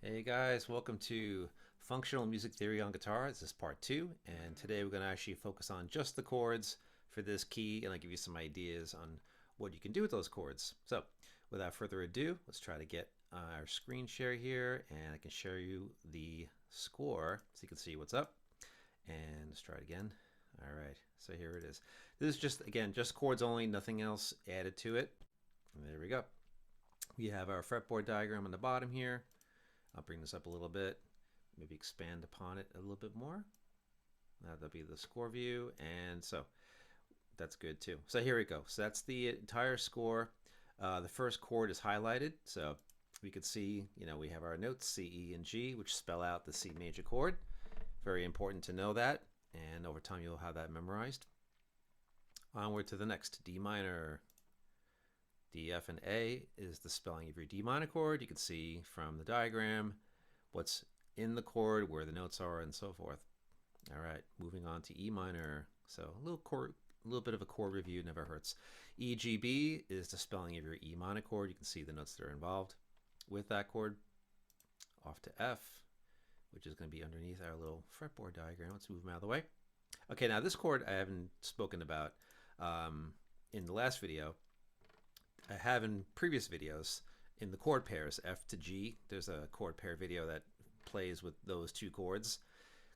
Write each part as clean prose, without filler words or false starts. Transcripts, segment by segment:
Hey guys, welcome to Functional Music Theory on Guitar. This is part 2, and today we're going to actually focus on just the chords for this key, and I'll give you some ideas on what you can do with those chords. So, without further ado, let's try to get our screen share here, and I can share you the score so you can see what's up. And let's try it again. All right, so here it is. This is just, again, just chords only, nothing else added to it. And there we go. We have our fretboard diagram on the bottom here. I'll bring this up a little bit, maybe expand upon it a little bit more. That'll be the score view, and so that's good too. So here we go. So that's the entire score. The first chord is highlighted, so we could see, we have our notes C, E, and G, which spell out the C major chord. Very important to know that, and over time you'll have that memorized. Onward to the next, D minor. D, F, and A is the spelling of your D minor chord. You can see from the diagram what's in the chord, where the notes are, and so forth. All right, moving on to E minor. So a little bit of a chord review never hurts. E, G, B is the spelling of your E minor chord. You can see the notes that are involved with that chord. Off to F, which is going to be underneath our little fretboard diagram. Let's move them out of the way. Okay, now this chord I haven't spoken about in the last video. I have in previous videos in the chord pairs, F to G. There's a chord pair video that plays with those two chords.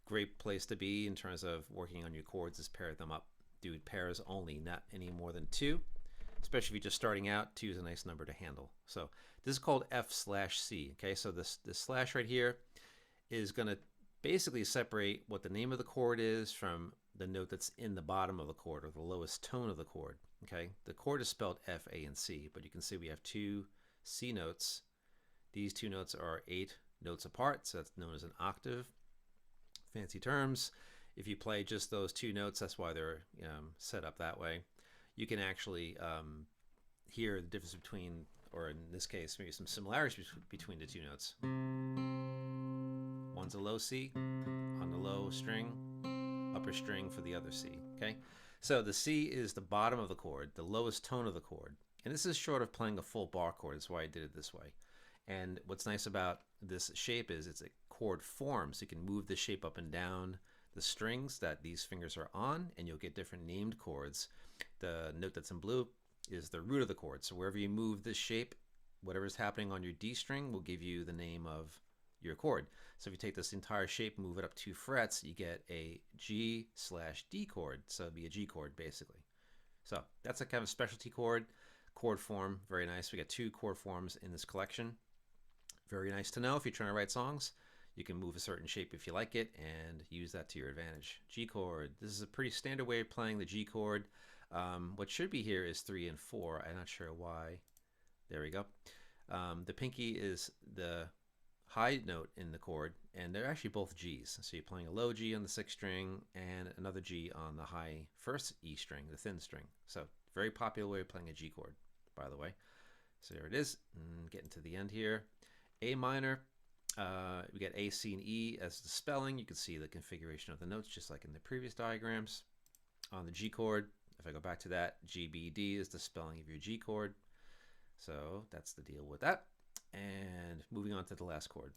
Great place to be in terms of working on your chords is pair them up. Do pairs only, not any more than two. Especially if you're just starting out, 2 is a nice number to handle. So this is called F/C. Okay, so this slash right here is going to basically separate what the name of the chord is from the note that's in the bottom of the chord, or the lowest tone of the chord. Okay, the chord is spelled F, A, and C, but you can see we have two C notes. These two notes are 8 notes apart, so that's known as an octave. Fancy terms. If you play just those two notes, that's why they're set up that way. You can actually hear the difference between, or in this case, maybe some similarities between the two notes. One's a low C on the low string, upper string for the other C. Okay, so the C is the bottom of the chord, the lowest tone of the chord, and this is short of playing a full bar chord. That's why I did it this way. And what's nice about this shape is it's a chord form, so you can move the shape up and down the strings that these fingers are on, and you'll get different named chords. The note that's in blue is the root of the chord, so wherever you move this shape, whatever's happening on your D string will give you the name of your chord. So if you take this entire shape, move it up 2 frets, you get a G/D chord. So it'd be a G chord basically. So that's a kind of specialty chord form. Very nice. We got 2 chord forms in this collection. Very nice to know if you're trying to write songs. You can move a certain shape if you like it and use that to your advantage. G chord. This is a pretty standard way of playing the G chord. What should be here is 3 and 4. I'm not sure why. There we go. The pinky is the high note in the chord, and they're actually both G's. So you're playing a low G on the 6th string and another G on the high 1st E string, the thin string. So very popular way of playing a G chord, by the way. So there it is. Getting to the end here. A minor, we get A, C, and E as the spelling. You can see the configuration of the notes just like in the previous diagrams. On the G chord, if I go back to that, G, B, D is the spelling of your G chord. So that's the deal with that. And moving on to the last chord,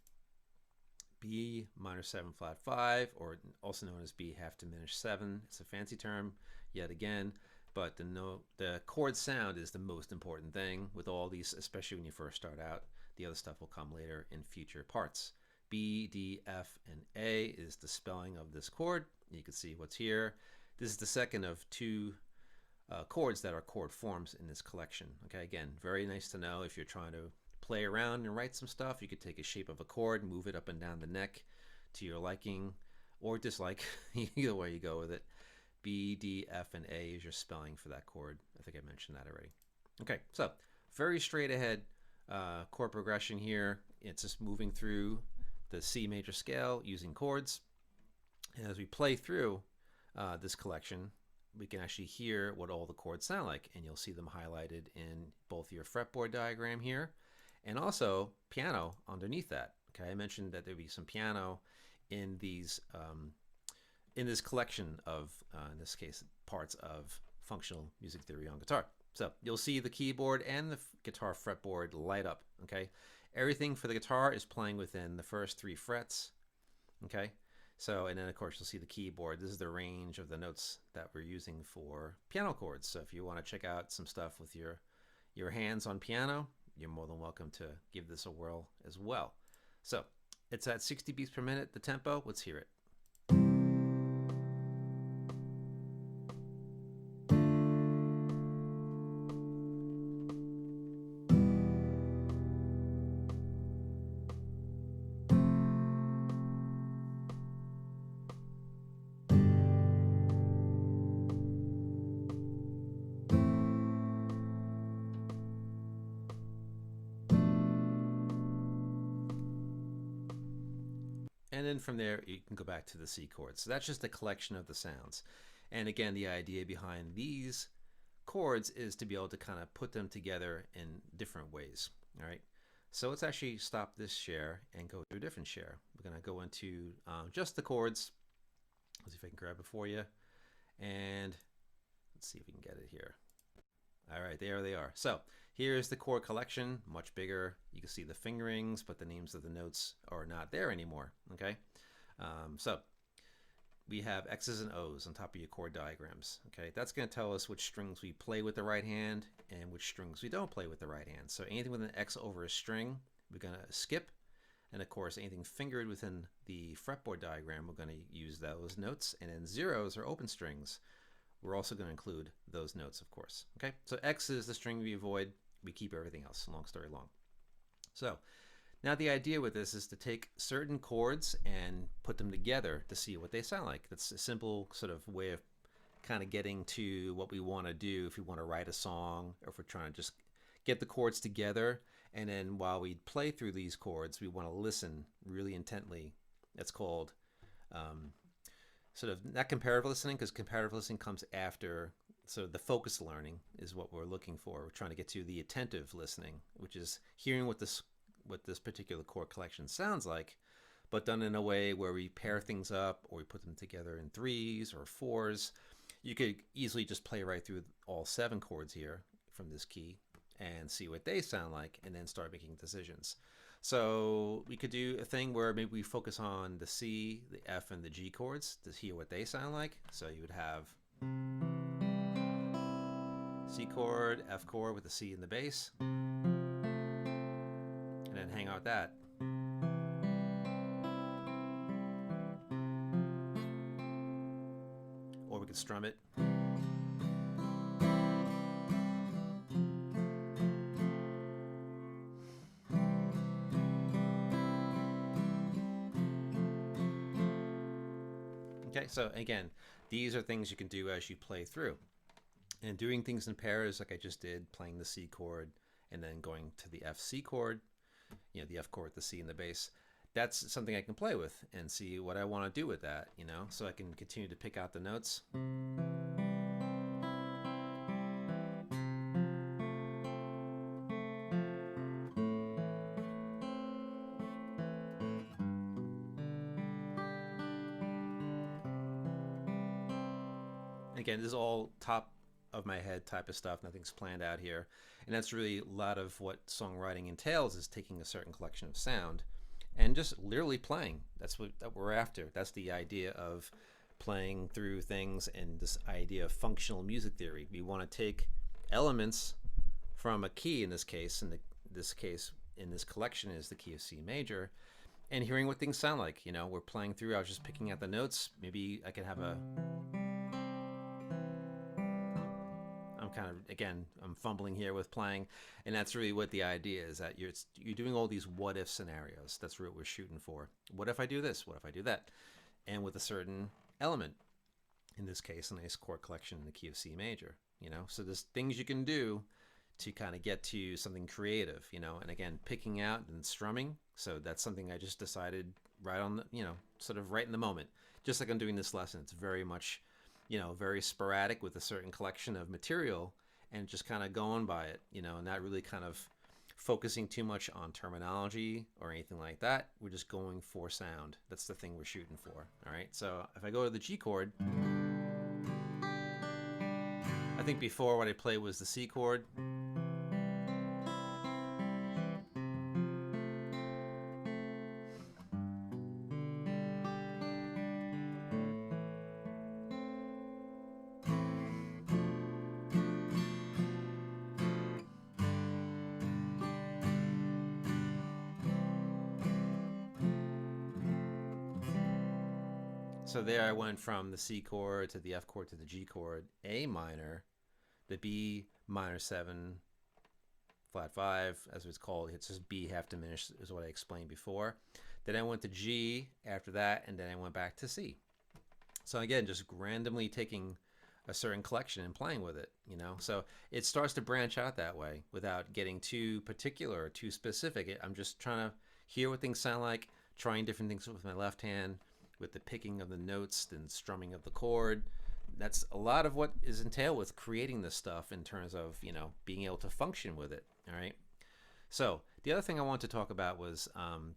B minor 7 flat 5, or also known as B half diminished 7. It's a fancy term yet again, but the chord sound is the most important thing with all these, especially when you first start out. The other stuff will come later in future parts. B, D, F, and A is the spelling of this chord. You can see what's here. This is the second of 2 chords that are chord forms in this collection. Okay, again, very nice to know if you're trying to play around and write some stuff. You could take a shape of a chord, move it up and down the neck to your liking or dislike, either way you go with it. B, D, F, and A is your spelling for that chord. I think I mentioned that already. Okay, so very straight ahead chord progression here. It's just moving through the C major scale using chords. And as we play through this collection, we can actually hear what all the chords sound like, and you'll see them highlighted in both your fretboard diagram here and also piano underneath that. Okay, I mentioned that there'd be some piano in these in this collection of, in this case, parts of functional music theory on guitar. So you'll see the keyboard and the guitar fretboard light up. Okay, Everything for the guitar is playing within the first 3 frets. Okay, so, and then of course you'll see the keyboard. This is the range of the notes that we're using for piano chords. So if you want to check out some stuff with your hands on piano, you're more than welcome to give this a whirl as well. So it's at 60 beats per minute, the tempo. Let's hear it. And then from there, you can go back to the C chords. So that's just a collection of the sounds. And again, the idea behind these chords is to be able to kind of put them together in different ways. All right. So let's actually stop this share and go to a different share. We're going to go into just the chords. Let's see if I can grab it for you. And let's see if we can get it here. All right, there they are. So here's the chord collection, much bigger. You can see the fingerings, but the names of the notes are not there anymore. Okay, so we have X's and O's on top of your chord diagrams. Okay, that's going to tell us which strings we play with the right hand and which strings we don't play with the right hand. So anything with an X over a string, we're going to skip. And of course, anything fingered within the fretboard diagram, we're going to use those notes. And then zeros are open strings. We're also going to include those notes, of course. Okay, so X is the string we avoid. We keep everything else. Long story long. So now the idea with this is to take certain chords and put them together to see what they sound like. That's a simple sort of way of kind of getting to what we want to do if we want to write a song, or if we're trying to just get the chords together. And then while we play through these chords, we want to listen really intently. That's called sort of not comparative listening, because comparative listening comes after. So the focus learning is what we're looking for. We're trying to get to the attentive listening, which is hearing what this particular chord collection sounds like, but done in a way where we pair things up or we put them together in 3s or 4s. You could easily just play right through all 7 chords here from this key and see what they sound like, and then start making decisions. So we could do a thing where maybe we focus on the C, the F, and the G chords to hear what they sound like. So you would have C chord, F chord with the C in the bass, and then hang out with that. Or we could strum it. Okay, so again, these are things you can do as you play through. And doing things in pairs like I just did, playing the C chord and then going to the F C chord, you know, the F chord, the C and the bass, that's something I can play with and see what I want to do with that, you know, so I can continue to pick out the notes. Again, this is all top of my head type of stuff. Nothing's planned out here. And that's really a lot of what songwriting entails, is taking a certain collection of sound and just literally playing. That's what we're after. That's the idea of playing through things, and this idea of functional music theory. We want to take elements from a key, in this case, in this collection is the key of C major, and hearing what things sound like. You know, we're playing through, I was just picking out the notes. Maybe I could have I'm fumbling here with playing, and that's really what the idea is, that you're doing all these what if scenarios. That's what we're shooting for. What if I do this? What if I do that? And with a certain element, in this case, a nice chord collection in the key of C major, you know? So there's things you can do to kind of get to something creative, you know? And again, picking out and strumming. So that's something I just decided right on the, you know, sort of right in the moment. Just like I'm doing this lesson, it's very much, you know, very sporadic with a certain collection of material, and just kind of going by it, you know, not really kind of focusing too much on terminology or anything like that. We're just going for sound. That's the thing we're shooting for. All right. So if I go to the G chord, I think before what I played was the C chord. So there I went from the C chord to the F chord to the G chord, A minor, the B minor 7, flat 5, as it's called. It's just B half diminished is what I explained before. Then I went to G after that, and then I went back to C. So again, just randomly taking a certain collection and playing with it, you know? So it starts to branch out that way without getting too particular or too specific. I'm just trying to hear what things sound like, trying different things with my left hand, with the picking of the notes and strumming of the chord. That's a lot of what is entailed with creating this stuff in terms of, you know, being able to function with it, all right? So the other thing I want to talk about was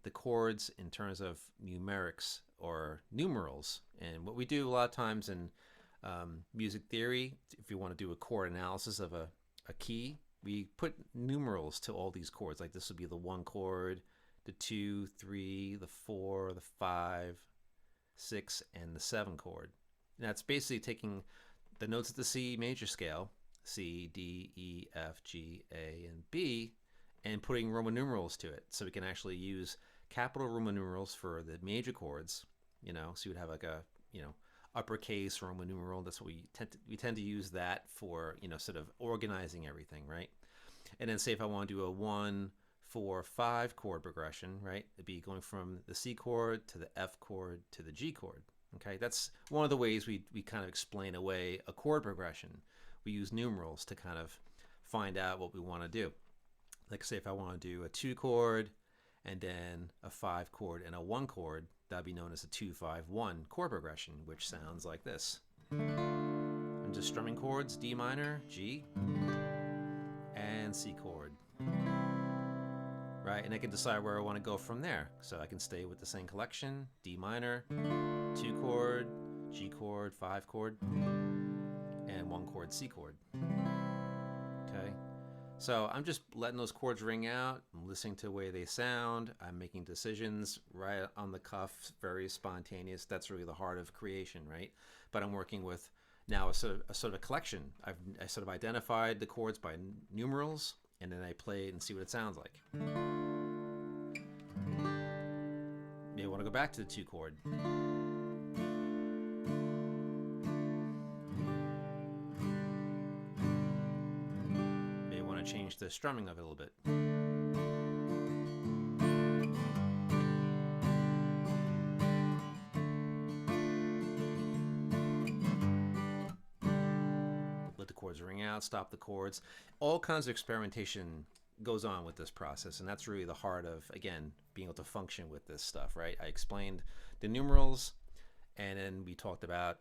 the chords in terms of numerics or numerals. And what we do a lot of times in music theory, if you want to do a chord analysis of a key, we put numerals to all these chords. Like this would be the 1 chord, the 2, 3, the 4, the 5, 6, and the 7 chord. And that's basically taking the notes of the C major scale, C, D, E, F, G, A, and B, and putting Roman numerals to it. So we can actually use capital Roman numerals for the major chords, you know, so you would have like a, you know, uppercase Roman numeral. That's what we tend to use that for, you know, sort of organizing everything, right? And then say if I want to do a 1, 4, 5 chord progression, right? It'd be going from the C chord to the F chord to the G chord. Okay, that's one of the ways we kind of explain away a chord progression. We use numerals to kind of find out what we want to do. Like say if I want to do a 2 chord and then a 5 chord and a 1 chord, that'd be known as a 2-5-1 chord progression, which sounds like this. I'm just strumming chords, D minor, G, and C chord. Right, and I can decide where I want to go from there. So I can stay with the same collection, D minor, 2 chord, G chord, 5 chord, and 1 chord, C chord. Okay, so I'm just letting those chords ring out. I'm listening to the way they sound. I'm making decisions right on the cuff, very spontaneous. That's really the heart of creation, right? But I'm working with now a sort of a collection. I sort of identified the chords by numerals, and then I play it and see what it sounds like. Maybe I want to go back to the 2 chord. Maybe I want to change the strumming of it a little bit. Let the chords ring out, stop the chords. All kinds of experimentation goes on with this process, and that's really the heart of, again, being able to function with this stuff, right? I explained the numerals, and then we talked about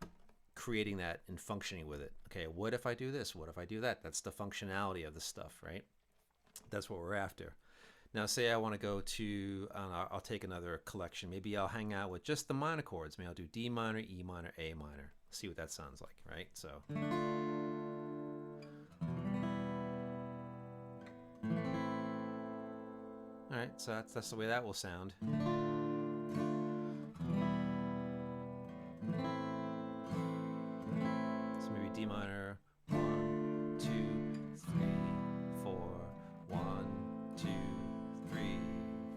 creating that and functioning with it. Okay, what if I do this? What if I do that? That's the functionality of the stuff, right? That's what we're after. Now say I want to go to, I'll take another collection. Maybe I'll hang out with just the minor chords. Maybe I'll do D minor, E minor, A minor. See what that sounds like, right? So all right, so that's the way that will sound. So maybe D minor, 1, 2, 3, 4, 1, 2, 3,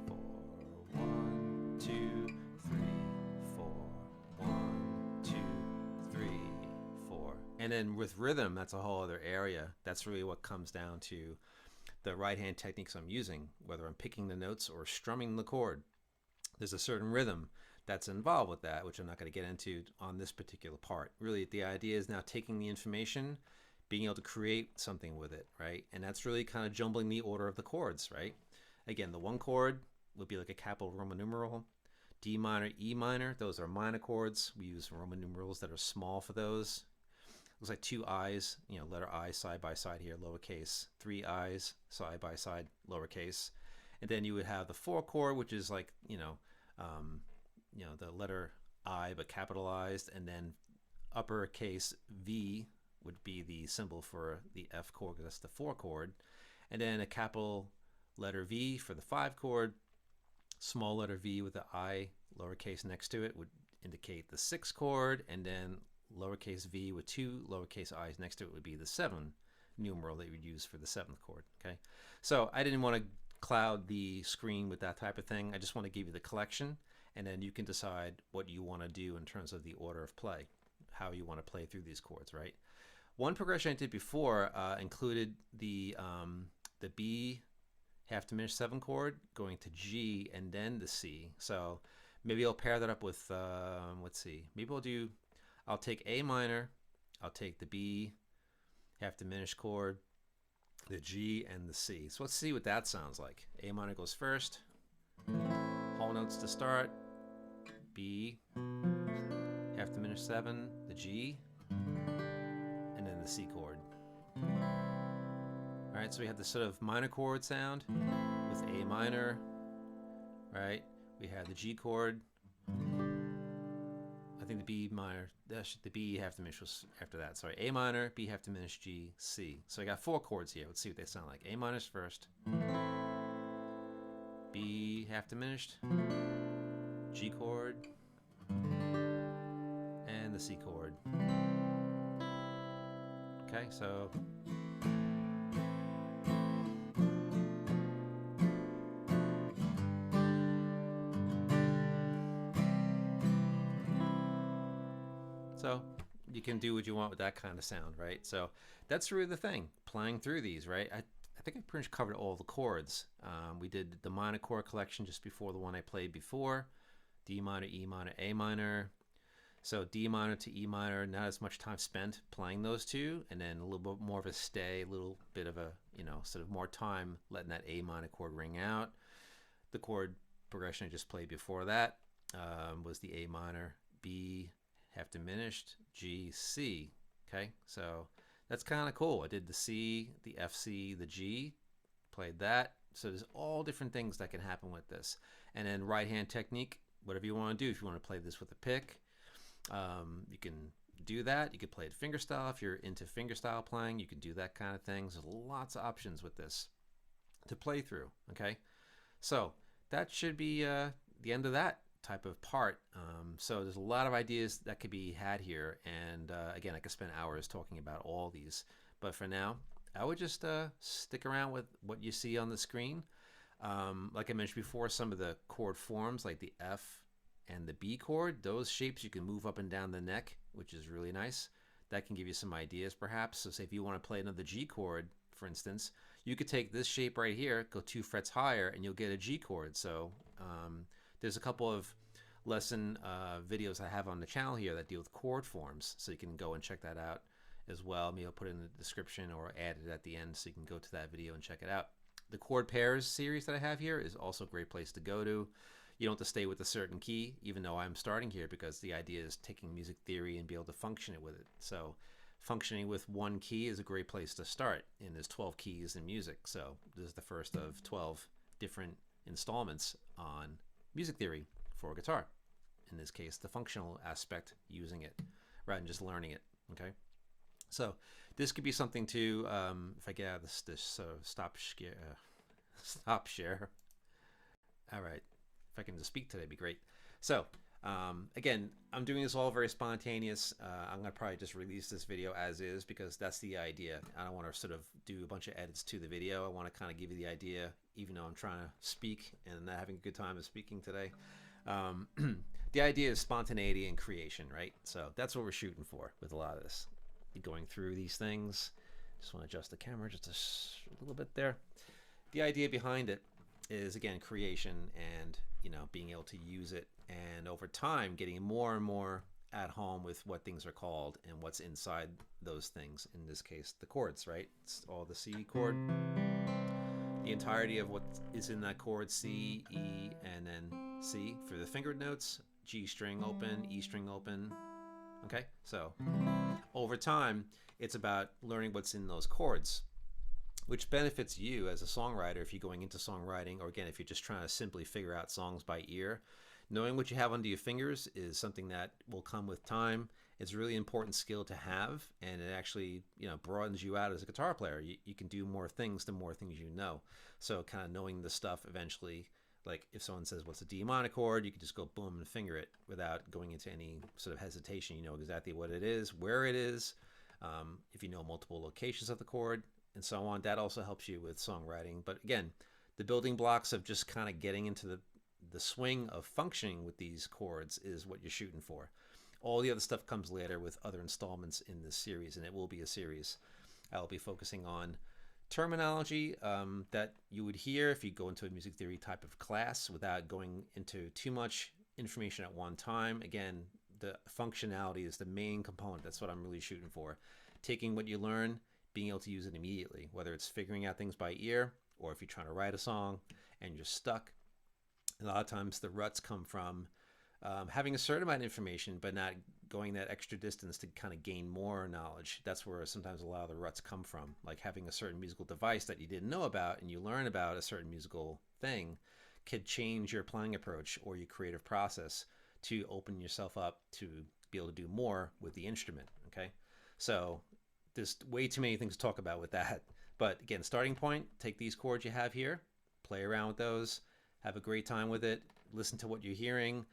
4, 1, 2, 3, 4, 1, 2, 3, 4. And then with rhythm, that's a whole other area. That's really what comes down to the right hand techniques I'm using, whether I'm picking the notes or strumming the chord. There's a certain rhythm that's involved with that, which I'm not going to get into on this particular part. Really, the idea is now taking the information, being able to create something with it, right? And that's really kind of jumbling the order of the chords, right? Again, the 1 chord would be like a capital Roman numeral. D minor, E minor, those are minor chords. We use Roman numerals that are small for those. Looks like 2 I's, you know, letter I side by side here, lowercase. 3 I's side by side, lowercase. And then you would have the 4 chord, which is like, you know, the letter I but capitalized, and then uppercase V would be the symbol for the F chord, because that's the 4 chord. And then a capital letter V for the 5 chord. Small letter V with the I lowercase next to it would indicate the 6 chord, and then lowercase v with 2 lowercase i's next to it would be the 7 numeral that you would use for the 7th chord. Okay, so I didn't want to cloud the screen with that type of thing. I just want to give you the collection, and then you can decide what you want to do in terms of the order of play, how you want to play through these chords, right? One progression I did before included the B half diminished 7 chord going to G and then the C. So maybe I'll pair that up with, let's see, maybe I'll take A minor, I'll take the B half diminished chord, the G, and the C. So let's see what that sounds like. A minor goes first, whole notes to start, B half diminished 7, the G, and then the C chord. All right, so we have this sort of minor chord sound with A minor, right? We have the G chord. I think the B minor, the B half diminished was after that. Sorry, A minor, B half diminished, G, C. So I got 4 chords here. Let's see what they sound like. A minor's first, B half diminished, G chord, and the C chord. Okay, so you can do what you want with that kind of sound, right? So that's really the thing, playing through these, right? I think I pretty much covered all the chords. We did the minor chord collection just before the one I played before. D minor, E minor, A minor. So D minor to E minor, not as much time spent playing those two, and then a little bit more of a stay, a little bit of a, sort of more time letting that A minor chord ring out. The chord progression I just played before that was the A minor, B half diminished, G, C. Okay, so that's kind of cool. I did the C, the F, C, the G, played that. So there's all different things that can happen with this. And then right hand technique, whatever you want to do. If you want to play this with a pick, you can do that. You could play it fingerstyle. If you're into fingerstyle playing, you can do that kind of thing. There's lots of options with this to play through. Okay, so that should be the end of that type of part. So there's a lot of ideas that could be had here, and again, I could spend hours talking about all these, but for now I would just stick around with what you see on the screen. Like I mentioned before, some of the chord forms like the F and the B chord, those shapes you can move up and down the neck, which is really nice. That can give you some ideas perhaps. So say if you want to play another G chord, for instance, you could take this shape right here, go 2 frets higher, and you'll get a G chord. So there's a couple of lesson videos I have on the channel here that deal with chord forms, so you can go and check that out as well. Maybe I'll put it in the description or add it at the end so you can go to that video and check it out. The chord pairs series that I have here is also a great place to go to. You don't have to stay with a certain key, even though I'm starting here, because the idea is taking music theory and be able to function it with it. So functioning with one key is a great place to start, and there's 12 keys in music. So this is the first of 12 different installments on music theory for guitar. In this case, the functional aspect, using it rather than just learning it. Okay, so this could be something to, if I get out of this stop share. All right, if I can just speak today, it'd be great. So again, I'm doing this all very spontaneous. I'm gonna probably just release this video as is, because that's the idea. I don't want to sort of do a bunch of edits to the video. I want to kind of give you the idea, even though I'm trying to speak and not having a good time of speaking today. The idea is spontaneity and creation, right? So that's what we're shooting for with a lot of this. Going through these things. Just want to adjust the camera just a little bit there. The idea behind it is, again, creation and, being able to use it, and over time getting more and more at home with what things are called and what's inside those things. In this case, the chords, right? It's all the C chord, the entirety of what is in that chord, C, E, and then C for the fingered notes, G string open, E string open. Okay, so over time, it's about learning what's in those chords, which benefits you as a songwriter if you're going into songwriting, or again, if you're just trying to simply figure out songs by ear. Knowing what you have under your fingers is something that will come with time. It's a really important skill to have, and it actually, broadens you out as a guitar player. You can do more things the more things you know. So kind of knowing the stuff eventually, like if someone says, what's a D minor chord, you can just go boom and finger it without going into any sort of hesitation. You know exactly what it is, where it is, if you know multiple locations of the chord, and so on. That also helps you with songwriting. But again, the building blocks of just kind of getting into the swing of functioning with these chords is what you're shooting for. All the other stuff comes later with other installments in this series, and it will be a series. I'll be focusing on terminology that you would hear if you go into a music theory type of class without going into too much information at one time. Again, the functionality is the main component. That's what I'm really shooting for. Taking what you learn, being able to use it immediately, whether it's figuring out things by ear or if you're trying to write a song and you're stuck. A lot of times the ruts come from having a certain amount of information but not going that extra distance to kind of gain more knowledge. That's where sometimes a lot of the ruts come from, like having a certain musical device that you didn't know about and you learn about a certain musical thing could change your playing approach or your creative process to open yourself up to be able to do more with the instrument. Okay, so there's way too many things to talk about with that, but again, starting point, take these chords you have here, play around with those, have a great time with it, listen to what you're hearing,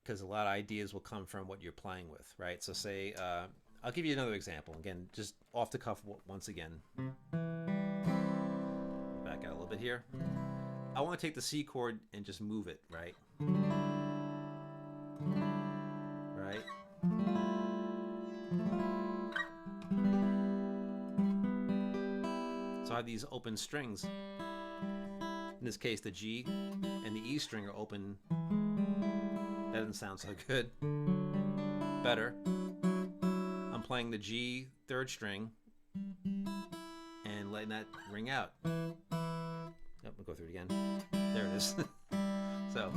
because a lot of ideas will come from what you're playing with, right? So say, I'll give you another example. Again, just off the cuff once again. Back out a little bit here. I want to take the C chord and just move it, right? Right? So I have these open strings. In this case, the G and the E string are open. That doesn't sound so good. Better. I'm playing the G third string and letting that ring out. Yep, we'll go through it again. There it is. So.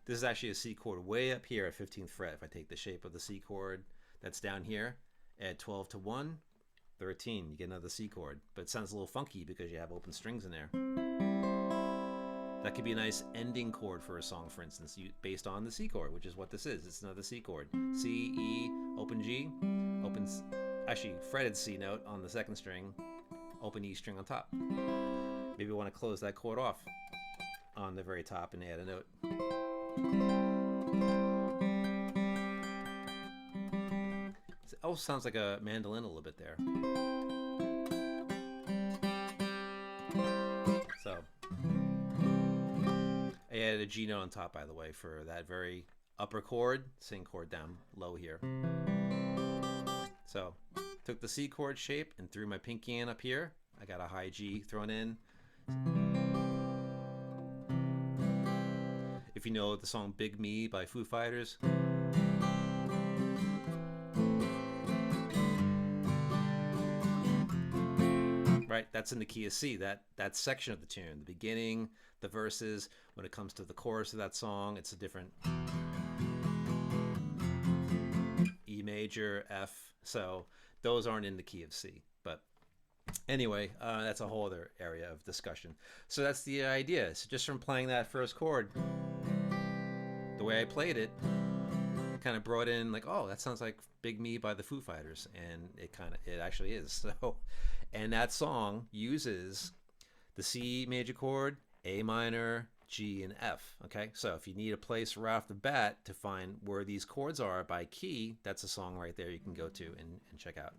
This is actually a C chord way up here at 15th fret. If I take the shape of the C chord that's down here, add 12 to 1, 13, you get another C chord. But it sounds a little funky because you have open strings in there. That could be a nice ending chord for a song, for instance, based on the C chord, which is what this is. It's another C chord. C, E, open G, open, actually fretted C note on the second string, open E string on top. Maybe you want to close that chord off on the very top and add a note. It also sounds like a mandolin a little bit there. So I added a G note on top, by the way, for that very upper chord, same chord down low here. So took the C chord shape and threw my pinky in up here. I got a high G thrown in. If you know the song Big Me by Foo Fighters, right, that's in the key of C, that section of the tune, the beginning, the verses. When it comes to the chorus of that song, it's a different E major, F, so those aren't in the key of C. But anyway, that's a whole other area of discussion. So that's the idea. So just from playing that first chord, the way I played it kind of brought in like, oh, that sounds like Big Me by the Foo Fighters, and it actually is. So, and that song uses the C major chord, A minor, G, and F. Okay, so if you need a place right off the bat to find where these chords are by key, that's a song right there you can go to and check out.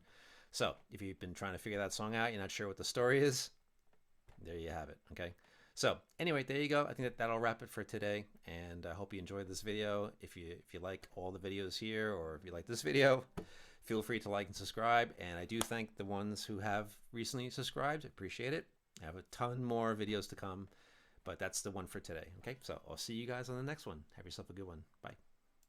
So if you've been trying to figure that song out, you're not sure what the story is, there you have it. Okay, so anyway, there you go. I think that'll wrap it for today, and I hope you enjoyed this video. If you like all the videos here, or if you like this video, feel free to like and subscribe. And I do thank the ones who have recently subscribed. I appreciate it. I have a ton more videos to come, but that's the one for today. Okay, so I'll see you guys on the next one. Have yourself a good one. Bye.